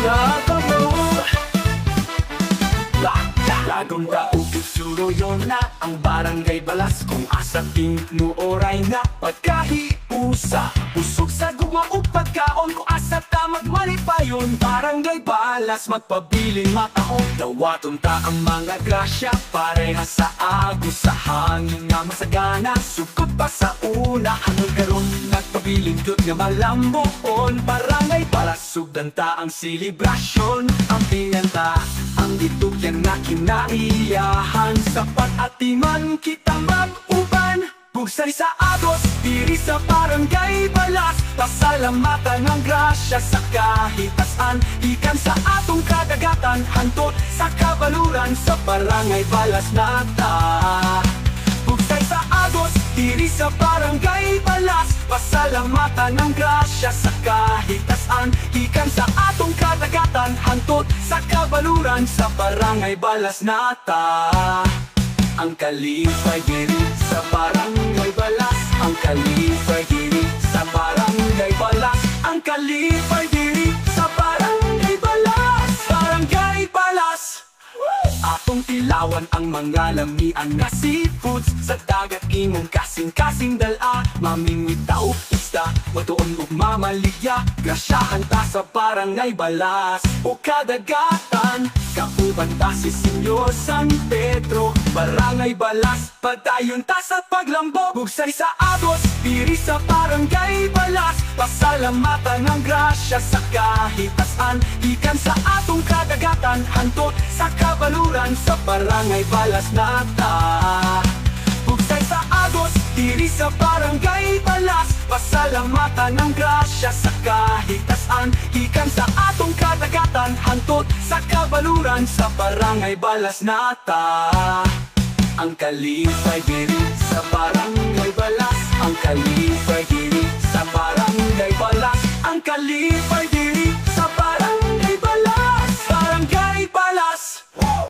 barkada mo. Lagong daupit suroyon na ang barangay balas, kung asa tinuoray na pagkahiusa. Pusog sa gumao pagkaon, kung asa tamag malipayon. Barangay balas magpabiling mataon, dawaton ta ang mga grasya, pareha sa agos sa hangin nga masagana. Sugod pa sa una hanggang karon nagpabiling dut nga malamboon. Barangay balas sugdan ta ang selebrasyon, ang pinanta ang ditugyan na kinaiyahan. Sapat at timan kita mag-uban, bugsay sa agos, diri sa barangay balas. Pasalamatan ng grasya sa kahitasan, ikan sa atong kadagatan, hantod sa kabaluran sa barangay balas nata. Bugsay sa agos, diri sa barangay balas. Pasalamatan ng grasya sa kahitasan, ikan sa atong kadagatan, hantod sa kabaluran sa barangay balas nata. Ang kalipay diri sa barangay balas, ang kalipay diri sa barangay balas, ang kalipay diri sa barangay balas. Barangay balas, atong tilawan ang mga lamian nga seafoods sa dagat, imong kasing-kasing dala, mamingwit tao isda, matuon ug mamaligya. Grasyahan ta sa barangay balas o kadagatan, kauban ta si Senyor San Pedro. Barangay balas, padayon ta sa paglambo, bugsay sa agos, diri sa barangay balas. Pasalamatan ng grasya sa kahitasan, ikan sa atong kadagatan, hantod sa kabaluran sa barangay balas nata. Bugsay sa agos, diri sa barangay balas. Pasalamatan ng grasya sa kahitasan, ikan sa atong kadagatan, hantod sa kabaluran sa barangay balas nata. Ang kalipay diri sa barangay balas, ang kalipay diri sa barangay balas, ang kalipay